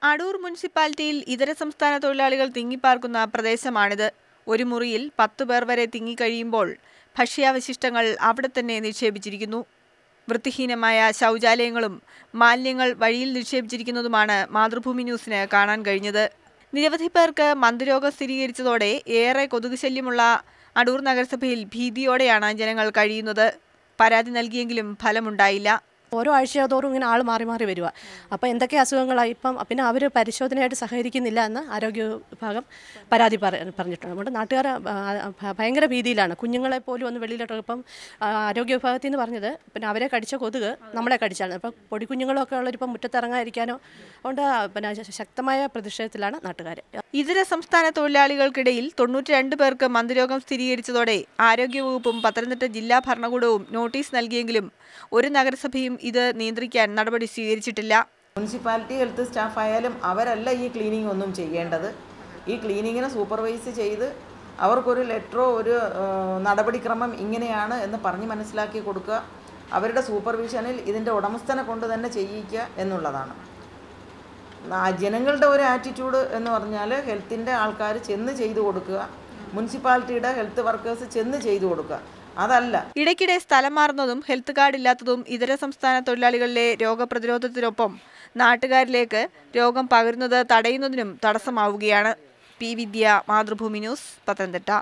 അടൂർ മുനിസിപ്പാലിറ്റിയിൽ ഇതര സംസ്ഥാന തൊഴിലാളികൾ തിങ്ങിപ്പാർക്കുന്ന പ്രദേശമാണിത്. ഒരു മുറിയിൽ 10 പേർ വരെ തിങ്ങിക്കഴിയുമ്പോൾ ഭക്ഷ്യാവശിഷ്ടങ്ങൾ അവിടെ തന്നെ നിക്ഷേപിച്ചിരിക്കുന്നു. വൃത്തിഹീനമായ ശൗചാലയങ്ങളും മാലിന്യങ്ങൾ വഴിയിൽ നിക്ഷേപിച്ചിരിക്കുന്നതുമാണ് മാതൃഭൂമി ന്യൂസിന് കാണാൻ കഴിഞ്ഞത്. നിരവധി പേർക്ക് മന്ദരോഗം സ്ഥിരീകരിച്ചതോടെ ഏറെ കൊതുക് ശല്യമുള്ള അടൂർ നഗരസഭയിൽ ഭീതിയോടെയാണ് ജനങ്ങൾ കഴിയുന്നത്. പരാതി നൽകിയെങ്കിലും ഫലമുണ്ടായില്ല. ഓരോ ആഴ്ച തോറും ഇങ്ങനെ ആൾ മാറി മാറി വരിക. അപ്പോൾ എന്തൊക്കെ അസുഖങ്ങളായി ഇപ്പം പിന്നെ അവർ പരിശോധനയായിട്ട് സഹകരിക്കുന്നില്ല എന്ന് ആരോഗ്യ വിഭാഗം പരാതി പറഞ്ഞിട്ടുണ്ട്. നമ്മുടെ നാട്ടുകാർ ഭയങ്കര ഭീതിയിലാണ്. കുഞ്ഞുങ്ങളെ പോലും ഒന്ന് വെളിയിലോട്ട് ഇപ്പം ആരോഗ്യ വിഭാഗത്തിൽ നിന്ന് പറഞ്ഞത് പിന്നെ അവരെ കടിച്ച കൊതുക് നമ്മളെ കടിച്ചാണ്. അപ്പം പൊടിക്കുഞ്ഞുങ്ങളൊക്കെ ഉള്ളവരിപ്പം മുറ്റത്തിറങ്ങാതിരിക്കാനോ കൊണ്ട് പിന്നെ ശക്തമായ പ്രതിഷേധത്തിലാണ് നാട്ടുകാർ. ഇതര സംസ്ഥാന തൊഴിലാളികൾക്കിടയിൽ 92 പേർക്ക് മന്ദരോഗം സ്ഥിരീകരിച്ചതോടെ ആരോഗ്യവകുപ്പും പത്തനംതിട്ട ജില്ലാ ഭരണകൂടവും നോട്ടീസ് നൽകിയെങ്കിലും ഒരു നഗരസഭയും ഇത് നിയന്ത്രിക്കാൻ നടപടി സ്വീകരിച്ചിട്ടില്ല. മുനിസിപ്പാലിറ്റി ഹെൽത്ത് സ്റ്റാഫ് ആയാലും അവരല്ല ഈ ക്ലീനിങ് ഒന്നും ചെയ്യേണ്ടത്. ഈ ക്ലീനിങ്ങിനെ സൂപ്പർവൈസ് ചെയ്ത് അവർക്കൊരു ലെറ്ററോ ഒരു നടപടിക്രമം ഇങ്ങനെയാണ് എന്ന് പറഞ്ഞ് മനസ്സിലാക്കി കൊടുക്കുക. അവരുടെ സൂപ്പർവിഷനിൽ ഇതിൻ്റെ ഉടമസ്ഥനെ കൊണ്ട് തന്നെ ചെയ്യിക്കുക എന്നുള്ളതാണ്. ജനങ്ങളുടെ ഒരു ആറ്റിറ്റ്യൂഡ് എന്ന് പറഞ്ഞാൽ ഹെൽത്തിൻ്റെ ആൾക്കാർ ചെന്ന് ചെയ്തു കൊടുക്കുക, മുനിസിപ്പാലിറ്റിയുടെ ഹെൽത്ത് വർക്കേഴ്സ് ചെന്ന് ചെയ്തു കൊടുക്കുക, അതല്ല. ഇടയ്ക്കിടെ സ്ഥലം മാറുന്നതും ഹെൽത്ത് കാർഡ് ഇല്ലാത്തതും ഇതര സംസ്ഥാന തൊഴിലാളികളിലെ രോഗപ്രതിരോധത്തിനൊപ്പം നാട്ടുകാരിലേക്ക് രോഗം പകരുന്നത് തടയുന്നതിനും തടസ്സമാവുകയാണ്. പി വിദ്യ, മാതൃഭൂമി ന്യൂസ്, പത്തനംതിട്ട.